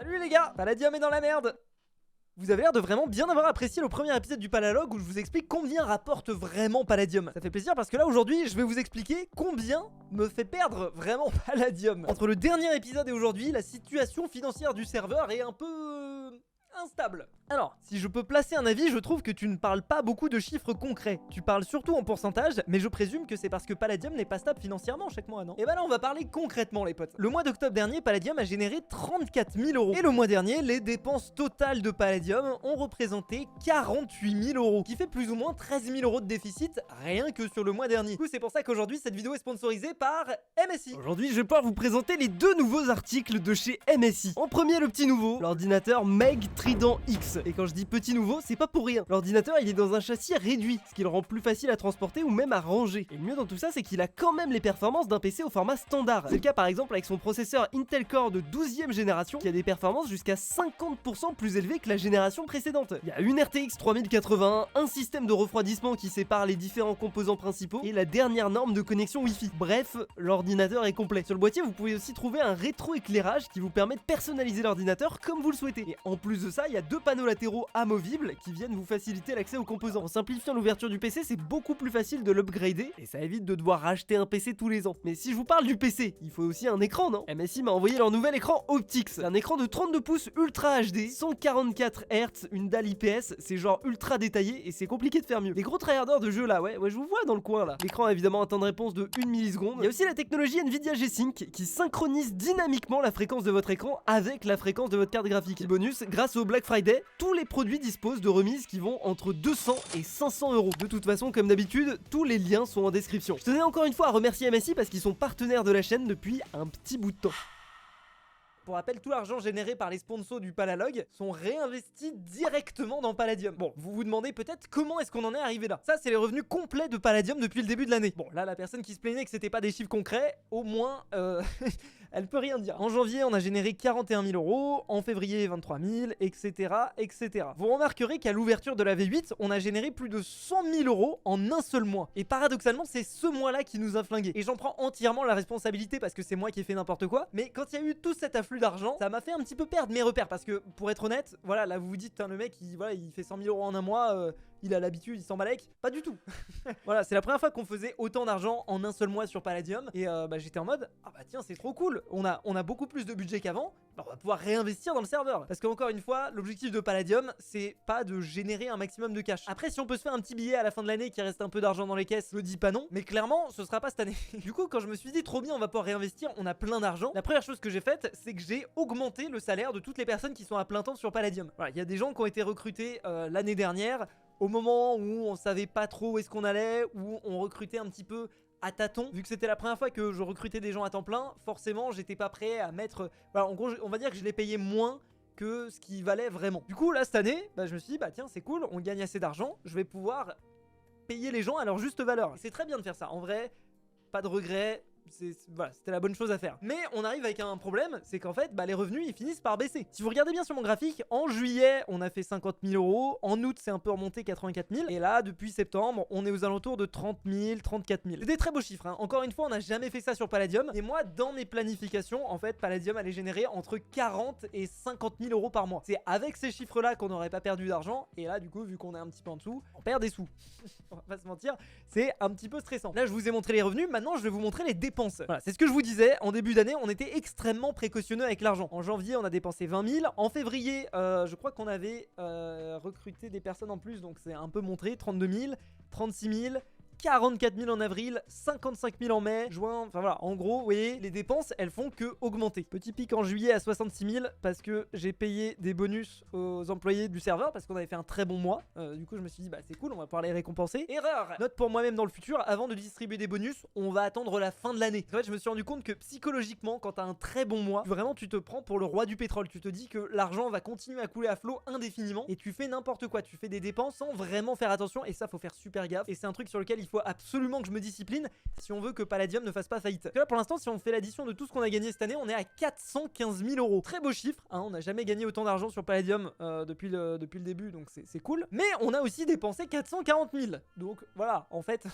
Salut les gars, Palladium est dans la merde. Vous avez l'air de vraiment bien avoir apprécié le premier épisode du Palalogue où je vous explique combien rapporte vraiment Palladium. Ça fait plaisir parce que là aujourd'hui je vais vous expliquer combien me fait perdre vraiment Palladium. Entre le dernier épisode et aujourd'hui, la situation financière du serveur est un peu instable. Alors, si je peux placer un avis, je trouve que tu ne parles pas beaucoup de chiffres concrets. Tu parles surtout en pourcentage, mais je présume que c'est parce que Palladium n'est pas stable financièrement chaque mois, non? Et bah là, on va parler concrètement, les potes. Le mois d'octobre dernier, Palladium a généré 34 000 euros. Et le mois dernier, les dépenses totales de Palladium ont représenté 48 000 euros, qui fait plus ou moins 13 000 euros de déficit rien que sur le mois dernier. Du coup, c'est pour ça qu'aujourd'hui, cette vidéo est sponsorisée par MSI. Aujourd'hui, je vais pouvoir vous présenter les deux nouveaux articles de chez MSI. En premier, le petit nouveau, l'ordinateur Meg Trident X. Et quand je dis petit nouveau, c'est pas pour rien. L'ordinateur, il est dans un châssis réduit, ce qui le rend plus facile à transporter ou même à ranger. Et le mieux dans tout ça, c'est qu'il a quand même les performances d'un PC au format standard. C'est le cas par exemple avec son processeur Intel Core de 12e génération, qui a des performances jusqu'à 50% plus élevées que la génération précédente. Il y a une RTX 3080, un système de refroidissement qui sépare les différents composants principaux, et la dernière norme de connexion Wi-Fi. Bref, l'ordinateur est complet. Sur le boîtier, vous pouvez aussi trouver un rétroéclairage qui vous permet de personnaliser l'ordinateur comme vous le souhaitez. Et en plus de ça, il y a deux panneaux latéraux amovibles qui viennent vous faciliter l'accès aux composants. En simplifiant l'ouverture du PC, c'est beaucoup plus facile de l'upgrader et ça évite de devoir racheter un PC tous les ans. Mais si je vous parle du PC, il faut aussi un écran, non? MSI m'a envoyé leur nouvel écran Optix. C'est un écran de 32 pouces Ultra HD, 144 Hz, une dalle IPS, c'est genre ultra détaillé et c'est compliqué de faire mieux. Les gros tryharders de jeu là, ouais, je vous vois dans le coin là. L'écran a évidemment un temps de réponse de 1 milliseconde. Il y a aussi la technologie Nvidia G-Sync qui synchronise dynamiquement la fréquence de votre écran avec la fréquence de votre carte graphique. Et bonus, grâce au Black Friday, tous les produits disposent de remises qui vont entre 200 et 500 euros. De toute façon, comme d'habitude, tous les liens sont en description. Je tenais encore une fois à remercier MSI parce qu'ils sont partenaires de la chaîne depuis un petit bout de temps. Pour rappel, tout l'argent généré par les sponsors du Palalogue sont réinvestis directement dans Palladium. Bon, vous vous demandez peut-être comment est-ce qu'on en est arrivé là. Ça, c'est les revenus complets de Palladium depuis le début de l'année. Bon, là, la personne qui se plaignait que c'était pas des chiffres concrets, au moins, elle peut rien dire. En janvier, on a généré 41 000 euros, en février, 23 000, etc., etc. Vous remarquerez qu'à l'ouverture de la V8, on a généré plus de 100 000 euros en un seul mois. Et paradoxalement, c'est ce mois-là qui nous a flingués. Et j'en prends entièrement la responsabilité parce que c'est moi qui ai fait n'importe quoi. Mais quand il y a eu tout cet afflux d'argent, ça m'a fait un petit peu perdre mes repères parce que pour être honnête, voilà, là vous vous dites, putain, le mec il fait 100 000 euros en un mois, il a l'habitude, il s'en balèque. Pas du tout. Voilà, c'est la première fois qu'on faisait autant d'argent en un seul mois sur Palladium. Et j'étais en mode, ah bah tiens, c'est trop cool. On a beaucoup plus de budget qu'avant. Bah, on va pouvoir réinvestir dans le serveur. Parce qu'encore une fois, l'objectif de Palladium, c'est pas de générer un maximum de cash. Après, si on peut se faire un petit billet à la fin de l'année qui reste un peu d'argent dans les caisses, je dis pas non. Mais clairement, ce sera pas cette année. Du coup, quand je me suis dit, trop bien, on va pouvoir réinvestir, on a plein d'argent. La première chose que j'ai faite, c'est que j'ai augmenté le salaire de toutes les personnes qui sont à plein temps sur Palladium. Voilà, il y a des gens qui ont été recrutés l'année dernière, au moment où on savait pas trop où est-ce qu'on allait, où on recrutait un petit peu à tâtons. Vu que c'était la première fois que je recrutais des gens à temps plein, forcément j'étais pas prêt à mettre... Voilà, en gros on va dire que je les payais moins que ce qui valait vraiment. Du coup là cette année, bah, je me suis dit bah tiens c'est cool, on gagne assez d'argent, je vais pouvoir payer les gens à leur juste valeur. C'est très bien de faire ça, en vrai, pas de regrets. Voilà, c'était la bonne chose à faire. Mais on arrive avec un problème, c'est qu'en fait, bah, les revenus, ils finissent par baisser. Si vous regardez bien sur mon graphique, en juillet, on a fait 50 000 euros. En août, c'est un peu remonté, 84 000. Et là, depuis septembre, on est aux alentours de 30 000, 34 000. C'est des très beaux chiffres, hein. Encore une fois, on n'a jamais fait ça sur Palladium. Et moi, dans mes planifications, en fait, Palladium allait générer entre 40 et 50 000 euros par mois. C'est avec ces chiffres-là qu'on n'aurait pas perdu d'argent. Et là, du coup, vu qu'on est un petit peu en dessous, on perd des sous. On va pas se mentir, c'est un petit peu stressant. Là, je vous ai montré les revenus. Maintenant, je vais vous montrer les dépenses. Voilà, c'est ce que je vous disais, en début d'année on était extrêmement précautionneux avec l'argent. En janvier on a dépensé 20 000, en février je crois qu'on avait recruté des personnes en plus, donc c'est un peu montré, 32 000, 36 000, 44 000 en avril, 55 000 en mai, juin, enfin voilà, en gros, vous voyez, les dépenses, elles font que augmenter. Petit pic en juillet à 66 000 parce que j'ai payé des bonus aux employés du serveur parce qu'on avait fait un très bon mois. Du coup, je me suis dit, bah c'est cool, on va pouvoir les récompenser. Erreur! Note pour moi-même dans le futur, avant de distribuer des bonus, on va attendre la fin de l'année. En fait, je me suis rendu compte que psychologiquement, quand t'as un très bon mois, vraiment tu te prends pour le roi du pétrole. Tu te dis que l'argent va continuer à couler à flot indéfiniment et tu fais n'importe quoi. Tu fais des dépenses sans vraiment faire attention et ça, faut faire super gaffe. Et c'est un truc sur lequel il faut absolument que je me discipline si on veut que Palladium ne fasse pas faillite. Parce que là pour l'instant, si on fait l'addition de tout ce qu'on a gagné cette année, on est à 415 000 euros. Très beau chiffre, hein, on n'a jamais gagné autant d'argent sur Palladium depuis le début, donc c'est cool. Mais on a aussi dépensé 440 000. Donc voilà, en fait,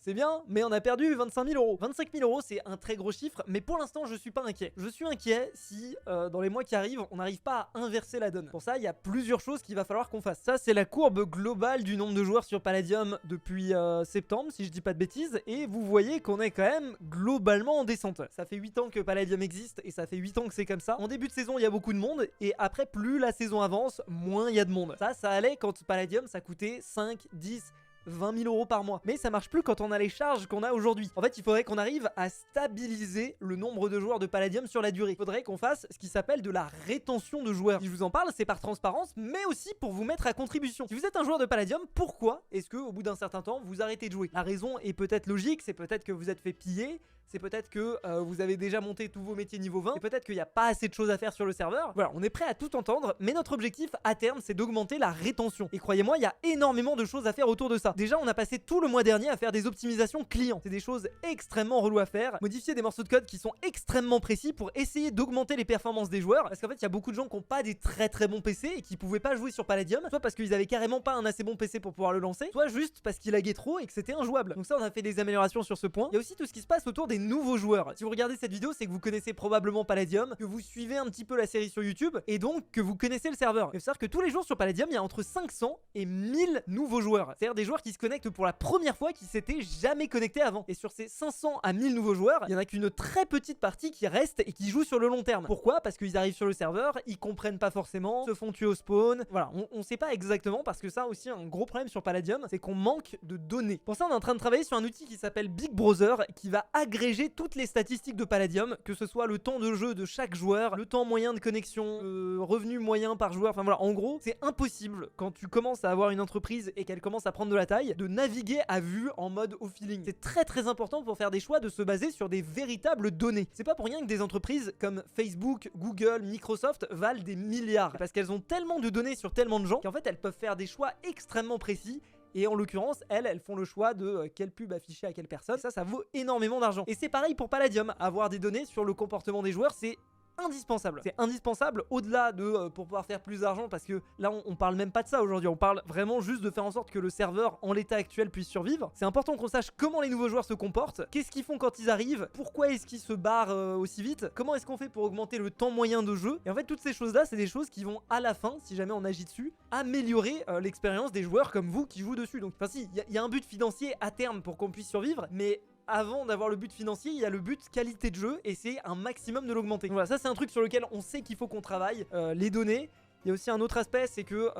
c'est bien, mais on a perdu 25 000 euros. 25 000 euros, c'est un très gros chiffre, mais pour l'instant, je suis pas inquiet. Je suis inquiet si dans les mois qui arrivent, on n'arrive pas à inverser la donne. Pour ça, il y a plusieurs choses qu'il va falloir qu'on fasse. Ça, c'est la courbe globale du nombre de joueurs sur Palladium depuis septembre, si je dis pas de bêtises, et vous voyez qu'on est quand même globalement en descente. Ça fait 8 ans que Palladium existe, et ça fait 8 ans que c'est comme ça. En début de saison, il y a beaucoup de monde, et après, plus la saison avance, moins il y a de monde. Ça allait quand Palladium, ça coûtait 5, 10... 20 000 euros par mois. Mais ça marche plus quand on a les charges qu'on a aujourd'hui. En fait, il faudrait qu'on arrive à stabiliser le nombre de joueurs de Palladium sur la durée. Il faudrait qu'on fasse ce qui s'appelle de la rétention de joueurs. Si je vous en parle, c'est par transparence, mais aussi pour vous mettre à contribution. Si vous êtes un joueur de Palladium, pourquoi est-ce que au bout d'un certain temps, vous arrêtez de jouer? La raison est peut-être logique, c'est peut-être que vous êtes fait piller, c'est peut-être que vous avez déjà monté tous vos métiers niveau 20, c'est peut-être qu'il n'y a pas assez de choses à faire sur le serveur. Voilà, on est prêt à tout entendre, mais notre objectif à terme, c'est d'augmenter la rétention. Et croyez-moi, il y a énormément de choses à faire autour de ça. Déjà, on a passé tout le mois dernier à faire des optimisations clients. C'est des choses extrêmement reloues à faire. Modifier des morceaux de code qui sont extrêmement précis pour essayer d'augmenter les performances des joueurs. Parce qu'en fait, il y a beaucoup de gens qui n'ont pas des très bons PC et qui pouvaient pas jouer sur Palladium, soit parce qu'ils avaient carrément pas un assez bon PC pour pouvoir le lancer, soit juste parce qu'il laguait trop et que c'était injouable. Donc ça, on a fait des améliorations sur ce point. Il y a aussi tout ce qui se passe autour des nouveaux joueurs. Si vous regardez cette vidéo, c'est que vous connaissez probablement Palladium, que vous suivez un petit peu la série sur YouTube et donc que vous connaissez le serveur. Il faut savoir que tous les jours sur Palladium, il y a entre 500 et 1000 nouveaux joueurs. C'est-à-dire des joueurs qui se connectent pour la première fois, qui s'étaient jamais connectés avant. Et sur ces 500 à 1000 nouveaux joueurs, il y en a qu'une très petite partie qui reste et qui joue sur le long terme. Pourquoi? Parce qu'ils arrivent sur le serveur, ils comprennent pas forcément, se font tuer au spawn. Voilà, on sait pas exactement parce que ça aussi un gros problème sur Palladium, c'est qu'on manque de données. Pour ça, on est en train de travailler sur un outil qui s'appelle Big Brother qui va agréger toutes les statistiques de Palladium, que ce soit le temps de jeu de chaque joueur, le temps moyen de connexion, le revenu moyen par joueur. Enfin voilà, en gros, c'est impossible quand tu commences à avoir une entreprise et qu'elle commence à prendre de la taille, de naviguer à vue en mode au feeling. C'est très important pour faire des choix de se baser sur des véritables données. C'est pas pour rien que des entreprises comme Facebook, Google, Microsoft valent des milliards. Parce qu'elles ont tellement de données sur tellement de gens qu'en fait elles peuvent faire des choix extrêmement précis. Et en l'occurrence, elles font le choix de quelle pub afficher à quelle personne. Ça vaut énormément d'argent. Et c'est pareil pour Palladium. Avoir des données sur le comportement des joueurs, c'est indispensable. C'est indispensable au-delà de pour pouvoir faire plus d'argent, parce que là on parle même pas de ça aujourd'hui, on parle vraiment juste de faire en sorte que le serveur en l'état actuel puisse survivre. C'est important qu'on sache comment les nouveaux joueurs se comportent, qu'est-ce qu'ils font quand ils arrivent, pourquoi est-ce qu'ils se barrent aussi vite, comment est-ce qu'on fait pour augmenter le temps moyen de jeu. Et en fait toutes ces choses là, c'est des choses qui vont à la fin, si jamais on agit dessus, améliorer l'expérience des joueurs comme vous qui jouent dessus. Donc enfin si, il y a un but financier à terme pour qu'on puisse survivre, mais avant d'avoir le but financier, il y a le but qualité de jeu et c'est un maximum de l'augmenter. Voilà, ça c'est un truc sur lequel on sait qu'il faut qu'on travaille. Les données. Il y a aussi un autre aspect, c'est que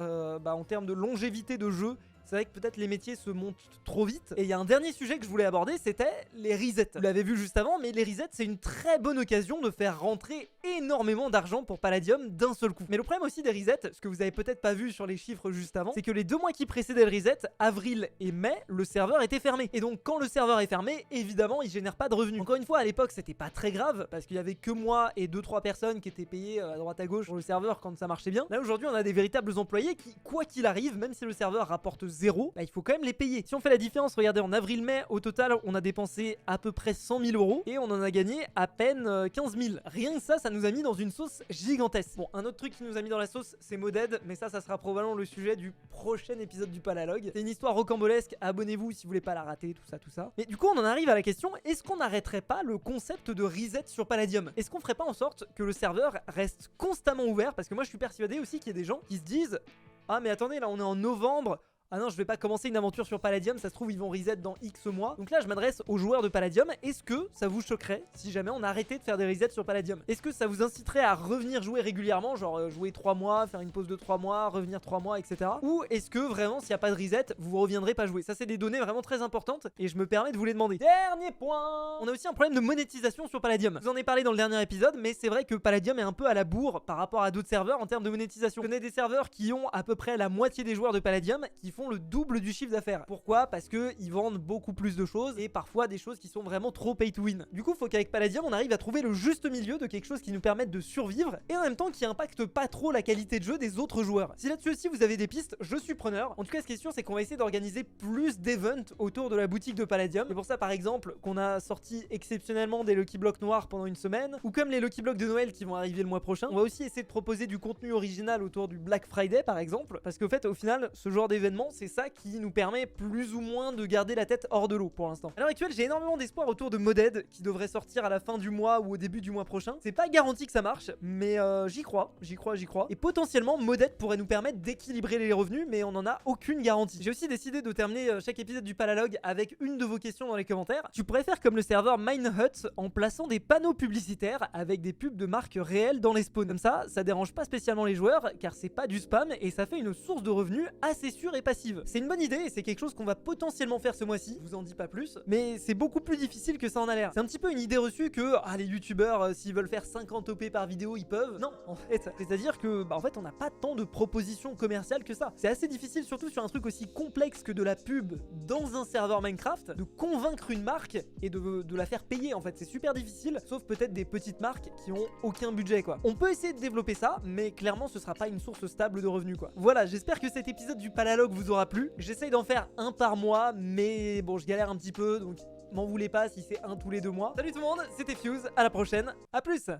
en termes de longévité de jeu, c'est vrai que peut-être les métiers se montent trop vite. Et il y a un dernier sujet que je voulais aborder, c'était les resets. Vous l'avez vu juste avant, mais les resets, c'est une très bonne occasion de faire rentrer énormément d'argent pour Palladium d'un seul coup. Mais le problème aussi des resets, ce que vous avez peut-être pas vu sur les chiffres juste avant, c'est que les 2 mois qui précédaient le reset, avril et mai, le serveur était fermé. Et donc quand le serveur est fermé, évidemment, il génère pas de revenus. Encore une fois, à l'époque, c'était pas très grave, parce qu'il y avait que moi et 2-3 personnes qui étaient payées à droite à gauche sur le serveur quand ça marchait bien. Là, aujourd'hui, on a des véritables employés qui, quoi qu'il arrive, même si le serveur rapporte 0, il faut quand même les payer. Si on fait la différence, regardez, en avril-mai, au total, on a dépensé à peu près 100 000 euros et on en a gagné à peine 15 000. Rien que ça nous a mis dans une sauce gigantesque. Bon, un autre truc qui nous a mis dans la sauce, c'est Moded, mais ça sera probablement le sujet du prochain épisode du Palalogue. C'est une histoire rocambolesque, abonnez-vous si vous voulez pas la rater, tout ça. Mais du coup, on en arrive à la question, est-ce qu'on n'arrêterait pas le concept de reset sur Palladium? Est-ce qu'on ferait pas en sorte que le serveur reste constamment ouvert? Parce que moi, je suis persuadé aussi qu'il y a des gens qui se disent « Ah mais attendez, là on est en novembre, ah non, je vais pas commencer une aventure sur Palladium, ça se trouve ils vont reset dans X mois. » Donc là je m'adresse aux joueurs de Palladium. Est-ce que ça vous choquerait si jamais on arrêtait de faire des resets sur Palladium? Est-ce que ça vous inciterait à revenir jouer régulièrement, genre jouer 3 mois, faire une pause de 3 mois, revenir 3 mois, etc. Ou est-ce que vraiment s'il n'y a pas de reset, vous reviendrez pas jouer? Ça c'est des données vraiment très importantes et je me permets de vous les demander. Dernier point, on a aussi un problème de monétisation sur Palladium. Je vous en ai parlé dans le dernier épisode, mais c'est vrai que Palladium est un peu à la bourre par rapport à d'autres serveurs en termes de monétisation. Je connais des serveurs qui ont à peu près la moitié des joueurs de Palladium qui font font le double du chiffre d'affaires. Pourquoi? Parce que ils vendent beaucoup plus de choses et parfois des choses qui sont vraiment trop pay to win. Du coup, faut qu'avec Palladium, on arrive à trouver le juste milieu de quelque chose qui nous permette de survivre et en même temps qui impacte pas trop la qualité de jeu des autres joueurs. Si là-dessus aussi vous avez des pistes, je suis preneur. En tout cas, ce qui est sûr, c'est qu'on va essayer d'organiser plus d'events autour de la boutique de Palladium. C'est pour ça, par exemple, qu'on a sorti exceptionnellement des Lucky Blocks noirs pendant une semaine, ou comme les Lucky Blocks de Noël qui vont arriver le mois prochain. On va aussi essayer de proposer du contenu original autour du Black Friday, par exemple, parce qu'au fait, au final, ce genre d'événement, c'est ça qui nous permet plus ou moins de garder la tête hors de l'eau pour l'instant. À l'heure actuelle, j'ai énormément d'espoir autour de Moded, qui devrait sortir à la fin du mois ou au début du mois prochain. C'est pas garanti que ça marche, mais j'y crois. Et potentiellement, Moded pourrait nous permettre d'équilibrer les revenus, mais on n'en a aucune garantie. J'ai aussi décidé de terminer chaque épisode du Palalog avec une de vos questions dans les commentaires. Tu pourrais faire comme le serveur Minehut en plaçant des panneaux publicitaires avec des pubs de marques réelles dans les spawns. Comme ça dérange pas spécialement les joueurs car c'est pas du spam et ça fait une source de revenus assez sûre et passive. C'est une bonne idée et c'est quelque chose qu'on va potentiellement faire ce mois-ci, je vous en dis pas plus, mais c'est beaucoup plus difficile que ça en a l'air. C'est un petit peu une idée reçue que les youtubeurs s'ils veulent faire 50 OP par vidéo ils peuvent. Non, en fait, c'est-à-dire que en fait on n'a pas tant de propositions commerciales que ça. C'est assez difficile, surtout sur un truc aussi complexe que de la pub dans un serveur Minecraft, de convaincre une marque et de la faire payer. En fait, c'est super difficile, sauf peut-être des petites marques qui ont aucun budget quoi. On peut essayer de développer ça, mais clairement ce sera pas une source stable de revenus quoi. Voilà, j'espère que cet épisode du Palalog vous aura plu. J'essaye d'en faire un par mois, mais bon, je galère un petit peu, donc m'en voulez pas si c'est un tous les 2 mois. Salut tout le monde, c'était Fuse, à la prochaine, à plus.